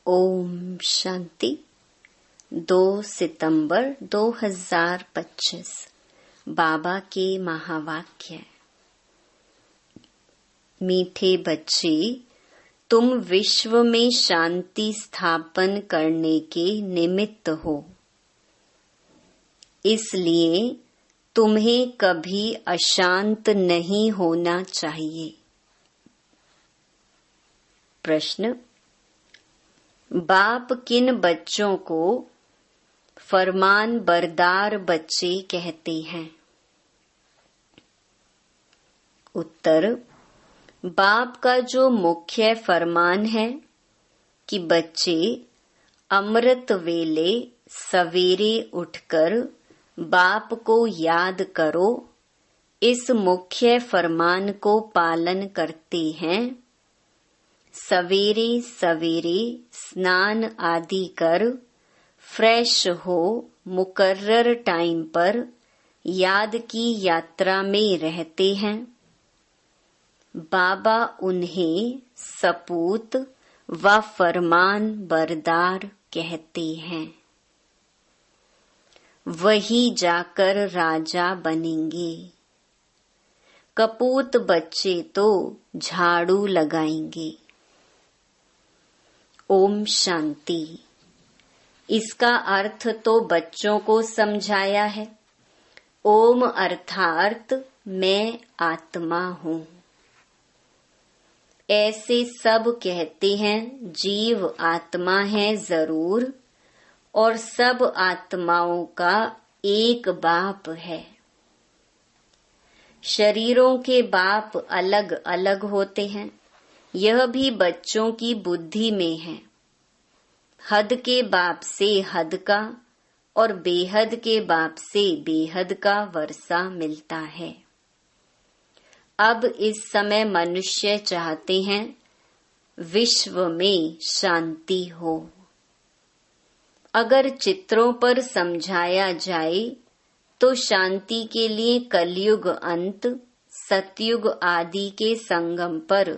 ओम शांति। 2 सितंबर 2025 बाबा के महावाक्य। मीठे बच्चे, तुम विश्व में शांति स्थापन करने के निमित्त हो, इसलिए तुम्हें कभी अशांत नहीं होना चाहिए। प्रश्न: बाप किन बच्चों को फरमान बरदार बच्चे कहते हैं? उत्तर: बाप का जो मुख्य फरमान है कि बच्चे अमृत वेले सवेरे उठकर बाप को याद करो, इस मुख्य फरमान को पालन करते हैं। सवेरे सवेरे स्नान आदि कर फ्रेश हो मुकर्रर टाइम पर याद की यात्रा में रहते हैं। बाबा उन्हें सपूत व फरमान बरदार कहते हैं। वही जाकर राजा बनेंगे। कपूत बच्चे तो झाड़ू लगाएंगे। ओम शांति। इसका अर्थ तो बच्चों को समझाया है। ओम अर्थात मैं आत्मा हूँ। ऐसे सब कहते हैं जीव आत्मा है जरूर, और सब आत्माओं का एक बाप है। शरीरों के बाप अलग अलग होते हैं, यह भी बच्चों की बुद्धि में है। हद के बाप से हद का और बेहद के बाप से बेहद का वर्षा मिलता है। अब इस समय मनुष्य चाहते हैं विश्व में शांति हो। अगर चित्रों पर समझाया जाए तो शांति के लिए कलयुग अंत सतयुग आदि के संगम पर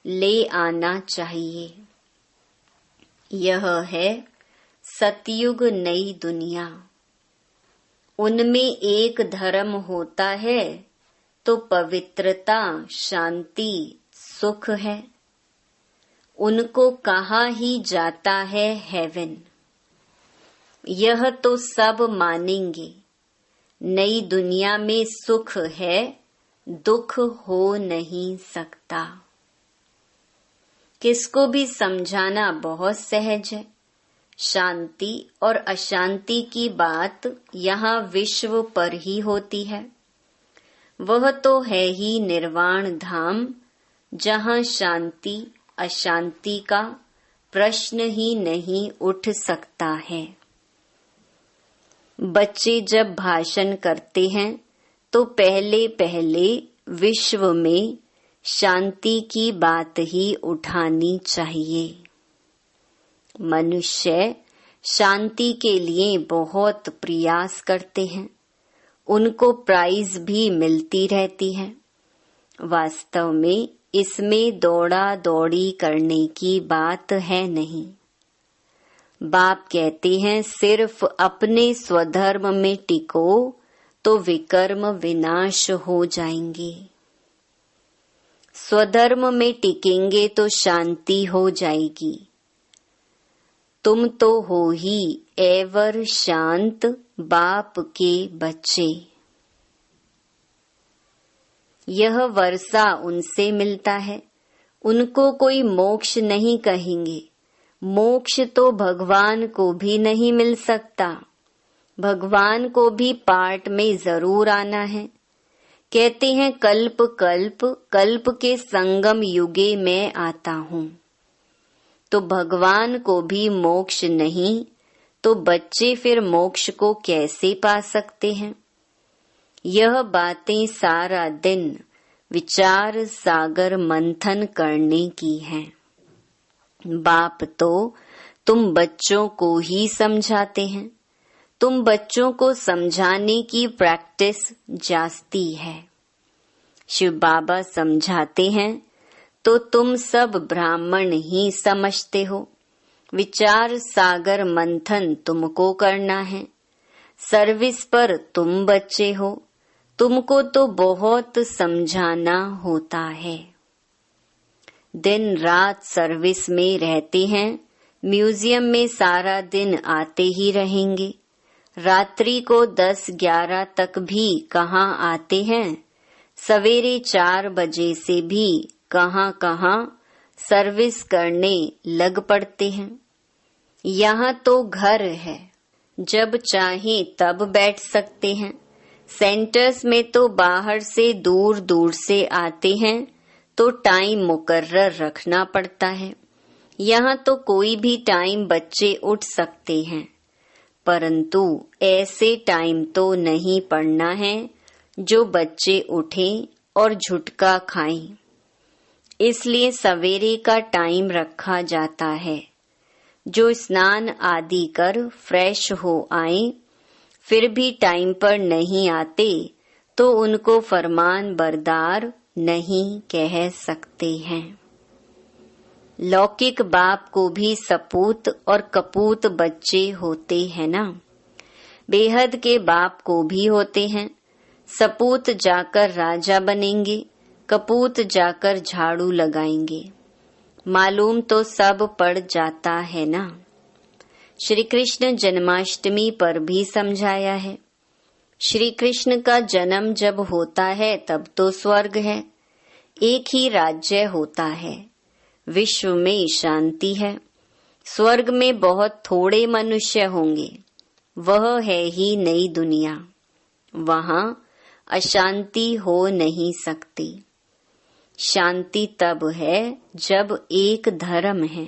ले आना चाहिए। यह है सतयुग नई दुनिया। उनमें एक धर्म होता है तो पवित्रता, शांति, सुख है। उनको कहा ही जाता है हेवन। यह तो सब मानेंगे। नई दुनिया में सुख है, दुख हो नहीं सकता। किसको भी समझाना बहुत सहज है। शांति और अशांति की बात यहाँ विश्व पर ही होती है। वह तो है ही निर्वाण धाम, जहाँ शांति अशांति का प्रश्न ही नहीं उठ सकता है। बच्चे जब भाषण करते हैं तो पहले पहले विश्व में शांति की बात ही उठानी चाहिए। मनुष्य शांति के लिए बहुत प्रयास करते हैं, उनको प्राइज भी मिलती रहती है। वास्तव में इसमें दौड़ा दौड़ी करने की बात है नहीं। बाप कहते हैं सिर्फ अपने स्वधर्म में टिको तो विकर्म विनाश हो जाएंगे। स्वधर्म में टिकेंगे तो शांति हो जाएगी। तुम तो हो ही एवर शांत बाप के बच्चे। यह वर्षा उनसे मिलता है। उनको कोई मोक्ष नहीं कहेंगे। मोक्ष तो भगवान को भी नहीं मिल सकता। भगवान को भी पार्ट में जरूर आना है। कहते हैं कल्प कल्प कल्प के संगम युगे मैं आता हूँ। तो भगवान को भी मोक्ष नहीं तो बच्चे फिर मोक्ष को कैसे पा सकते हैं? यह बातें सारा दिन विचार सागर मंथन करने की हैं। बाप तो तुम बच्चों को ही समझाते हैं। तुम बच्चों को समझाने की प्रैक्टिस जास्ती है। शिव बाबा समझाते हैं तो तुम सब ब्राह्मण ही समझते हो। विचार सागर मंथन तुमको करना है। सर्विस पर तुम बच्चे हो, तुमको तो बहुत समझाना होता है। दिन रात सर्विस में रहते हैं, म्यूजियम में सारा दिन आते ही रहेंगे। रात्रि को 10-11 तक भी कहाँ आते हैं, सवेरे 4 बजे से भी कहाँ सर्विस करने लग पड़ते हैं। यहाँ तो घर है, जब चाहे तब बैठ सकते हैं। सेंटर्स में तो बाहर से दूर दूर से आते हैं, तो टाइम मुकर्रर रखना पड़ता है। यहाँ तो कोई भी टाइम बच्चे उठ सकते हैं, परंतु ऐसे टाइम तो नहीं पढ़ना है जो बच्चे उठें और झुटका खाएं। इसलिए सवेरे का टाइम रखा जाता है। जो स्नान आदि कर फ्रेश हो आए, फिर भी टाइम पर नहीं आते, तो उनको फरमान बरदार नहीं कह सकते हैं। लौकिक बाप को भी सपूत और कपूत बच्चे होते हैं ना। बेहद के बाप को भी होते हैं। सपूत जाकर राजा बनेंगे, कपूत जाकर झाड़ू लगाएंगे। मालूम तो सब पड़ जाता है ना। श्री कृष्ण जन्माष्टमी पर भी समझाया है। श्री कृष्ण का जन्म जब होता है तब तो स्वर्ग है, एक ही राज्य होता है, विश्व में शांति है। स्वर्ग में बहुत थोड़े मनुष्य होंगे, वह है ही नई दुनिया। वहां अशांति हो नहीं सकती। शांति तब है जब एक धर्म है,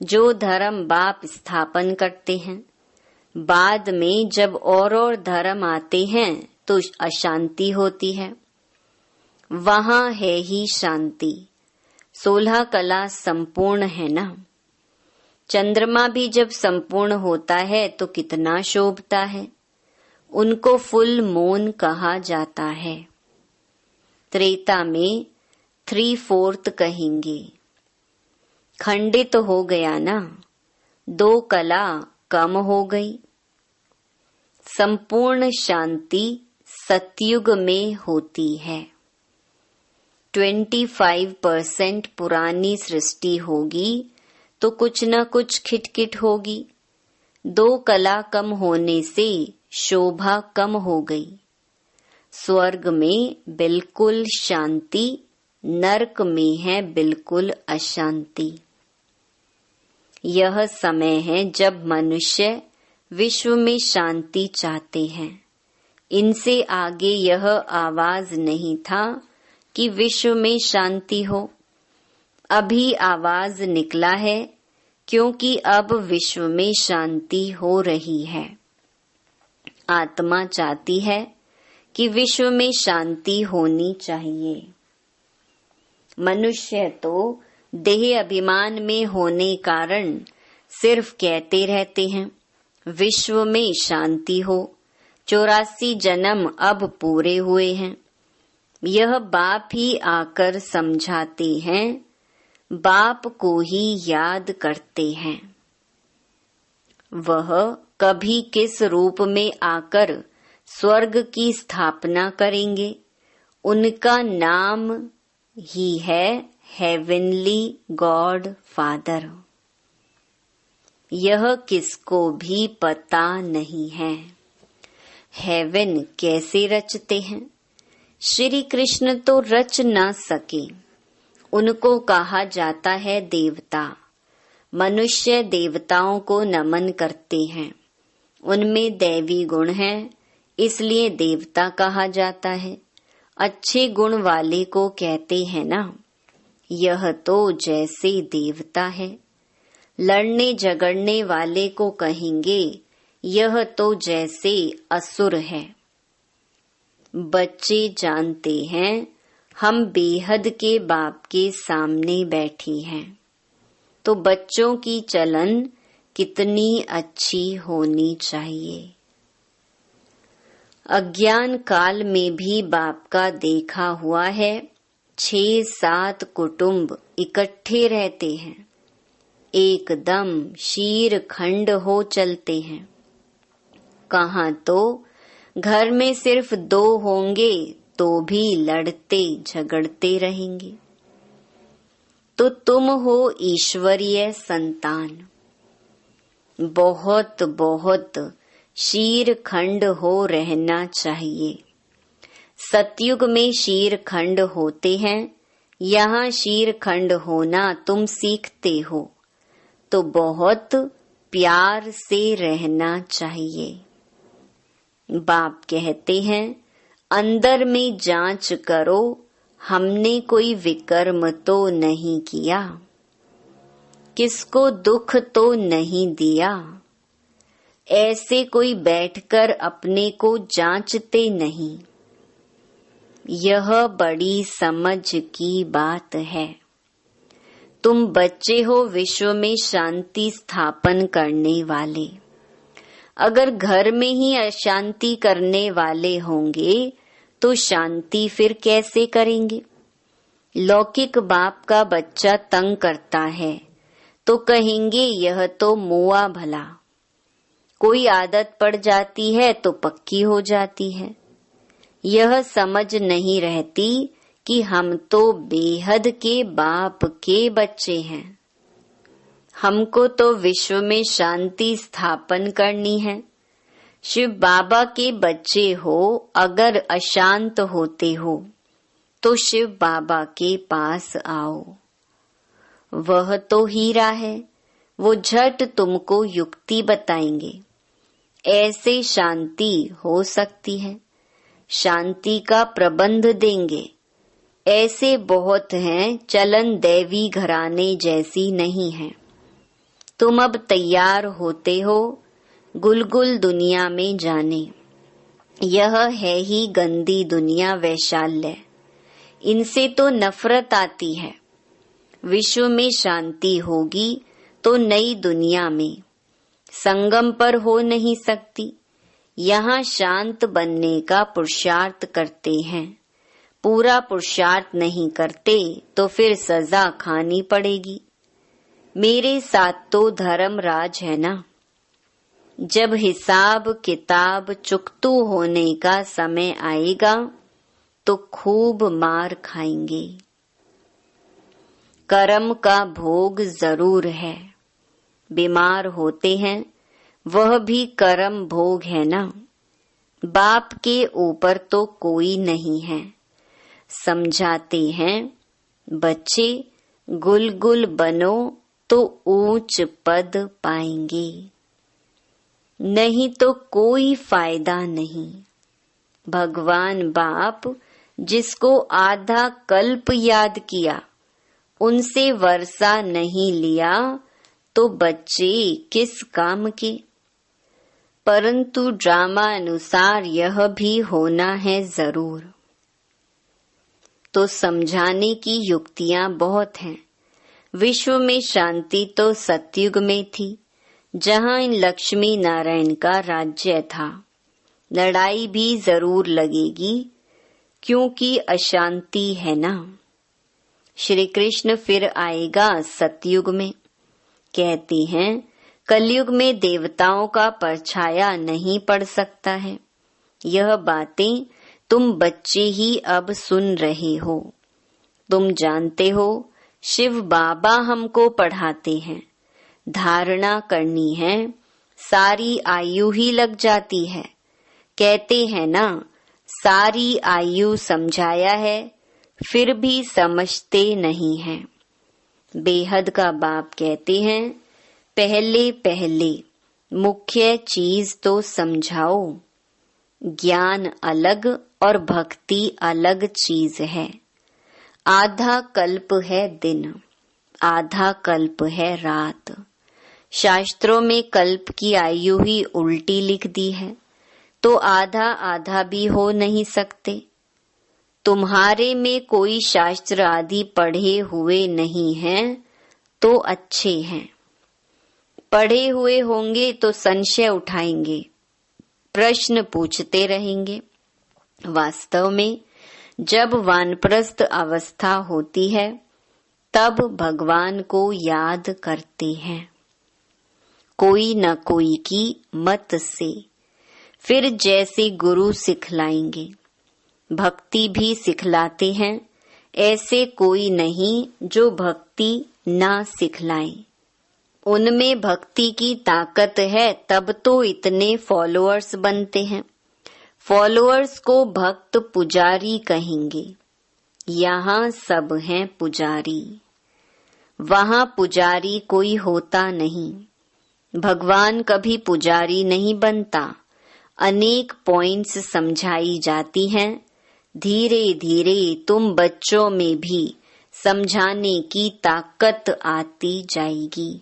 जो धर्म बाप स्थापन करते हैं। बाद में जब और धर्म आते हैं तो अशांति होती है। वहां है ही शांति। 16 कला संपूर्ण है ना। चंद्रमा भी जब संपूर्ण होता है तो कितना शोभता है। उनको फुल मून कहा जाता है। त्रेता में 3/4 कहेंगे। खंडित हो गया ना, 2 कला कम हो गई। संपूर्ण शांति सतयुग में होती है। 25% पुरानी सृष्टि होगी तो कुछ न कुछ खिटखिट होगी। 2 कला कम होने से शोभा कम हो गई। स्वर्ग में बिल्कुल शांति, नरक में है बिल्कुल अशांति। यह समय है जब मनुष्य विश्व में शांति चाहते हैं। इनसे आगे यह आवाज नहीं था कि विश्व में शांति हो। अभी आवाज निकला है, क्योंकि अब विश्व में शांति हो रही है। आत्मा चाहती है कि विश्व में शांति होनी चाहिए। मनुष्य तो देह अभिमान में होने कारण सिर्फ कहते रहते हैं विश्व में शांति हो। 84 जन्म अब पूरे हुए हैं। यह बाप ही आकर समझाते हैं, बाप को ही याद करते हैं। वह कभी किस रूप में आकर स्वर्ग की स्थापना करेंगे, उनका नाम ही है हेवनली गॉड फादर। यह किसको भी पता नहीं है। हेवन कैसे रचते हैं, श्री कृष्ण तो रच ना सके। उनको कहा जाता है देवता। मनुष्य देवताओं को नमन करते हैं, उनमें दैवी गुण है, इसलिए देवता कहा जाता है। अच्छे गुण वाले को कहते हैं ना, यह तो जैसे देवता है। लड़ने झगड़ने वाले को कहेंगे, यह तो जैसे असुर है। बच्चे जानते हैं हम बेहद के बाप के सामने बैठे हैं, तो बच्चों की चलन कितनी अच्छी होनी चाहिए। अज्ञान काल में भी बाप का देखा हुआ है, 6-7 कुटुंब इकट्ठे रहते हैं। एकदम शीर खंड हो चलते हैं। कहाँ तो घर में सिर्फ 2 होंगे तो भी लड़ते झगड़ते रहेंगे। तो तुम हो ईश्वरीय संतान। बहुत बहुत शीर खंड हो रहना चाहिए। सतयुग में शीर खंड होते हैं, यहाँ शीर खंड होना तुम सीखते हो, तो बहुत प्यार से रहना चाहिए। बाप कहते हैं, अंदर में जांच करो, हमने कोई विकर्म तो नहीं किया, किसको दुख तो नहीं दिया। ऐसे कोई बैठकर अपने को जांचते नहीं। यह बड़ी समझ की बात है। तुम बच्चे हो विश्व में शांति स्थापन करने वाले। अगर घर में ही अशांति करने वाले होंगे तो शांति फिर कैसे करेंगे। लौकिक बाप का बच्चा तंग करता है तो कहेंगे यह तो मुआ भला। कोई आदत पड़ जाती है तो पक्की हो जाती है। यह समझ नहीं रहती कि हम तो बेहद के बाप के बच्चे हैं। हमको तो विश्व में शांति स्थापन करनी है। शिव बाबा के बच्चे हो, अगर अशांत होते हो तो शिव बाबा के पास आओ। वह तो हीरा है, वो झट तुमको युक्ति बताएंगे। ऐसे शांति हो सकती है, शांति का प्रबंध देंगे। ऐसे बहुत हैं, चलन दैवी घराने जैसी नहीं है। तुम अब तैयार होते हो गुलगुल दुनिया में जाने। यह है ही गंदी दुनिया, वैशाल्य। इनसे तो नफरत आती है। विश्व में शांति होगी तो नई दुनिया में संगम पर हो नहीं सकती। यहाँ शांत बनने का पुरुषार्थ करते हैं। पूरा पुरुषार्थ नहीं करते तो फिर सजा खानी पड़ेगी। मेरे साथ तो धर्मराज है ना। जब हिसाब किताब चुकतू होने का समय आएगा तो खूब मार खाएंगे। कर्म का भोग जरूर है। बीमार होते हैं, वह भी कर्म भोग है ना। बाप के ऊपर तो कोई नहीं है। समझाते हैं, बच्चे गुलगुल बनो तो ऊंच पद पाएंगे, नहीं तो कोई फायदा नहीं। भगवान बाप जिसको आधा कल्प याद किया, उनसे वर्षा नहीं लिया तो बच्चे किस काम के। परंतु ड्रामा अनुसार यह भी होना है जरूर। तो समझाने की युक्तियां बहुत हैं। विश्व में शांति तो सतयुग में थी, जहां इन लक्ष्मी नारायण का राज्य था। लड़ाई भी जरूर लगेगी, क्योंकि अशांति है ना। श्री कृष्ण फिर आएगा सतयुग में। कहते हैं, कलयुग में देवताओं का परछाया नहीं पड़ सकता है। यह बातें तुम बच्चे ही अब सुन रहे हो। तुम जानते हो, शिव बाबा हमको पढ़ाते हैं। धारणा करनी है, सारी आयु ही लग जाती है। कहते हैं ना, सारी आयु समझाया है, फिर भी समझते नहीं हैं। बेहद का बाप कहते हैं, पहले पहले मुख्य चीज तो समझाओ। ज्ञान अलग और भक्ति अलग चीज है। आधा कल्प है दिन, आधा कल्प है रात। शास्त्रों में कल्प की आयु ही उल्टी लिख दी है, तो आधा आधा भी हो नहीं सकते। तुम्हारे में कोई शास्त्र आदि पढ़े हुए नहीं हैं तो अच्छे हैं। पढ़े हुए होंगे तो संशय उठाएंगे, प्रश्न पूछते रहेंगे। वास्तव में जब वानप्रस्थ अवस्था होती है तब भगवान को याद करते हैं। कोई न कोई की मत से, फिर जैसे गुरु सिखलाएंगे, भक्ति भी सिखलाते हैं। ऐसे कोई नहीं जो भक्ति ना सिखलाए। उनमें भक्ति की ताकत है, तब तो इतने फॉलोअर्स बनते हैं। फॉलोअर्स को भक्त पुजारी कहेंगे। यहाँ सब हैं पुजारी, वहाँ पुजारी कोई होता नहीं। भगवान कभी पुजारी नहीं बनता। अनेक पॉइंट्स समझाई जाती हैं। धीरे धीरे तुम बच्चों में भी समझाने की ताकत आती जाएगी।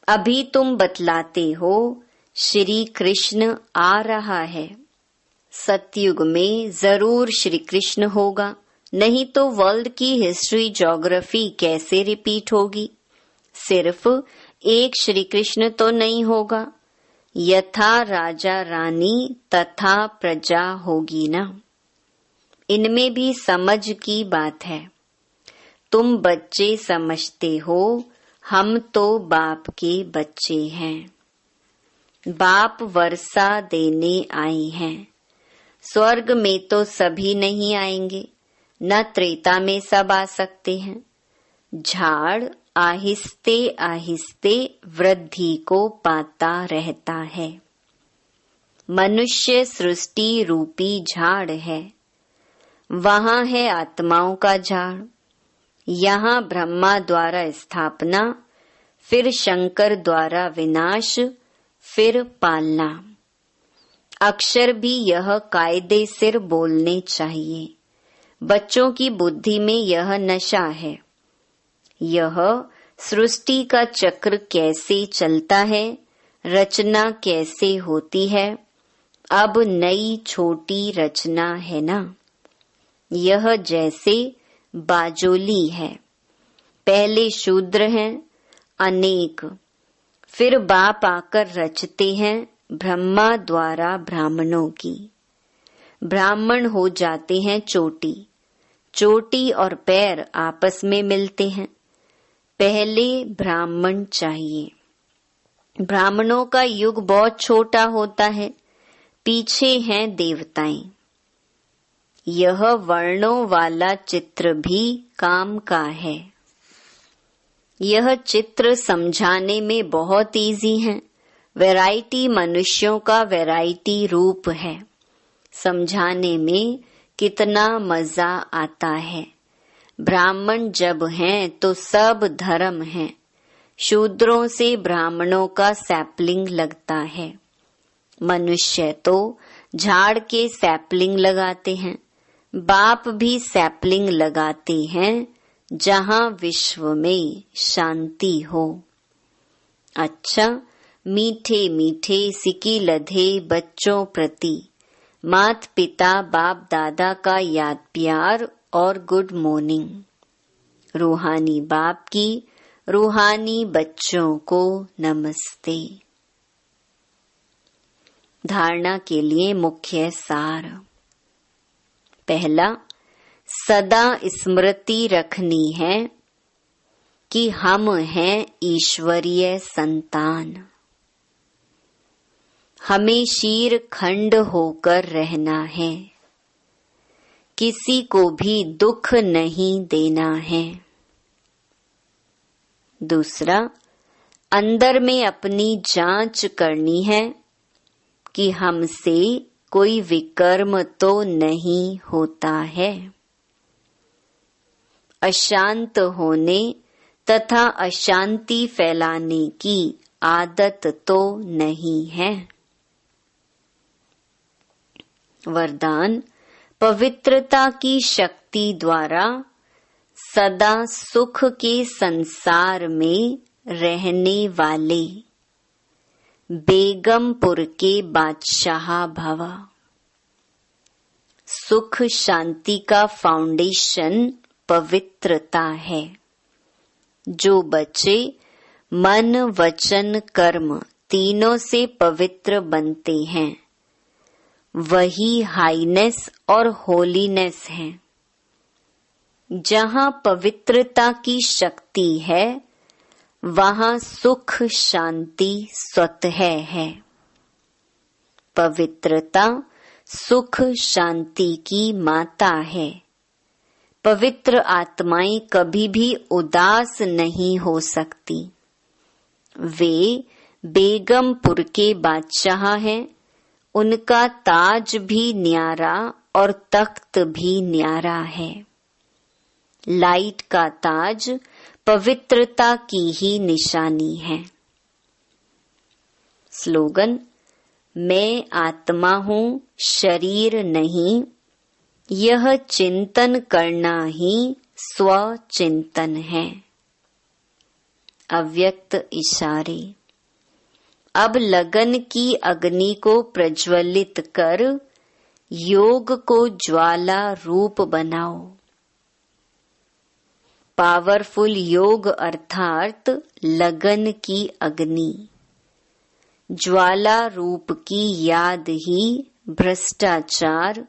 अभी तुम बतलाते हो श्री कृष्ण आ रहा है। सतयुग में जरूर श्री कृष्ण होगा, नहीं तो वर्ल्ड की हिस्ट्री ज्योग्राफी कैसे रिपीट होगी। सिर्फ एक श्री कृष्ण तो नहीं होगा। यथा राजा रानी तथा प्रजा होगी ना। इनमें भी समझ की बात है। तुम बच्चे समझते हो, हम तो बाप के बच्चे हैं। बाप वर्षा देने आए हैं। स्वर्ग में तो सभी नहीं आएंगे, न त्रेता में सब आ सकते हैं। झाड़ आहिस्ते आहिस्ते वृद्धि को पाता रहता है। मनुष्य सृष्टि रूपी झाड़ है। वहाँ है आत्माओं का झाड़। यहाँ ब्रह्मा द्वारा स्थापना, फिर शंकर द्वारा विनाश, फिर पालना। अक्षर भी यह कायदे सिर बोलने चाहिए। बच्चों की बुद्धि में यह नशा है। यह सृष्टि का चक्र कैसे चलता है, रचना कैसे होती है। अब नई छोटी रचना है ना। यह जैसे बाजोली है। पहले शूद्र हैं अनेक, फिर बाप आकर रचते हैं ब्रह्मा द्वारा ब्राह्मणों की। ब्राह्मण हो जाते हैं चोटी। चोटी और पैर आपस में मिलते हैं। पहले ब्राह्मण चाहिए। ब्राह्मणों का युग बहुत छोटा होता है। पीछे हैं देवताएं। यह वर्णों वाला चित्र भी काम का है। यह चित्र समझाने में बहुत इजी है। वैरायटी मनुष्यों का वैरायटी रूप है। समझाने में कितना मजा आता है। ब्राह्मण जब हैं तो सब धर्म हैं। शूद्रों से ब्राह्मणों का सैपलिंग लगता है। मनुष्य तो झाड़ के सैपलिंग लगाते हैं। बाप भी सैपलिंग लगाते हैं, जहाँ विश्व में शांति हो। अच्छा, मीठे मीठे सिकी लधे बच्चों प्रति मात पिता बाप दादा का याद प्यार और गुड मॉर्निंग। रूहानी बाप की रूहानी बच्चों को नमस्ते। धारणा के लिए मुख्य सार। पहला, सदा स्मृति रखनी है कि हम हैं ईश्वरीय संतान। हमें शीर खंड होकर रहना है। किसी को भी दुख नहीं देना है। दूसरा, अंदर में अपनी जांच करनी है कि हमसे कोई विकर्म तो नहीं होता है। अशांत होने तथा अशांति फैलाने की आदत तो नहीं है। वरदान, पवित्रता की शक्ति द्वारा सदा सुख के संसार में रहने वाले बेगमपुर के बादशाह भव। सुख शांति का फाउंडेशन पवित्रता है। जो बच्चे मन वचन कर्म तीनों से पवित्र बनते हैं, वही हाईनेस और होलीनेस है। जहाँ पवित्रता की शक्ति है वहाँ सुख शांति स्वतः है। पवित्रता सुख शांति की माता है। पवित्र आत्माएं कभी भी उदास नहीं हो सकती। वे बेगमपुर के बादशाह हैं। उनका ताज भी न्यारा और तख्त भी न्यारा है। लाइट का ताज पवित्रता की ही निशानी है। स्लोगन: मैं आत्मा हूँ, शरीर नहीं। यह चिंतन करना ही स्वचिंतन है। अव्यक्त इशारे। अब लगन की अग्नि को प्रज्वलित कर योग को ज्वाला रूप बनाओ। पावरफुल योग अर्थात लगन की अग्नि। ज्वाला रूप की याद ही भ्रष्टाचार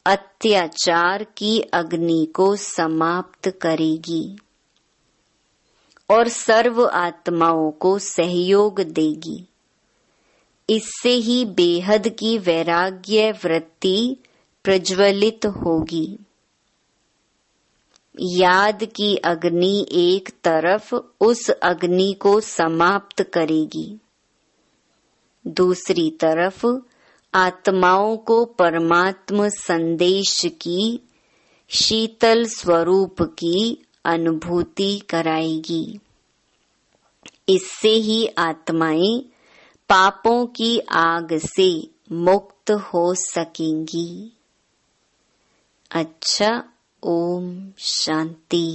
अत्याचार की अग्नि को समाप्त करेगी और सर्व आत्माओं को सहयोग देगी। इससे ही बेहद की वैराग्य वृत्ति प्रज्वलित होगी। याद की अग्नि एक तरफ उस अग्नि को समाप्त करेगी, दूसरी तरफ आत्माओं को परमात्म संदेश की शीतल स्वरूप की अनुभूति कराएगी। इससे ही आत्माएं पापों की आग से मुक्त हो सकेंगी। अच्छा, ओम शांति।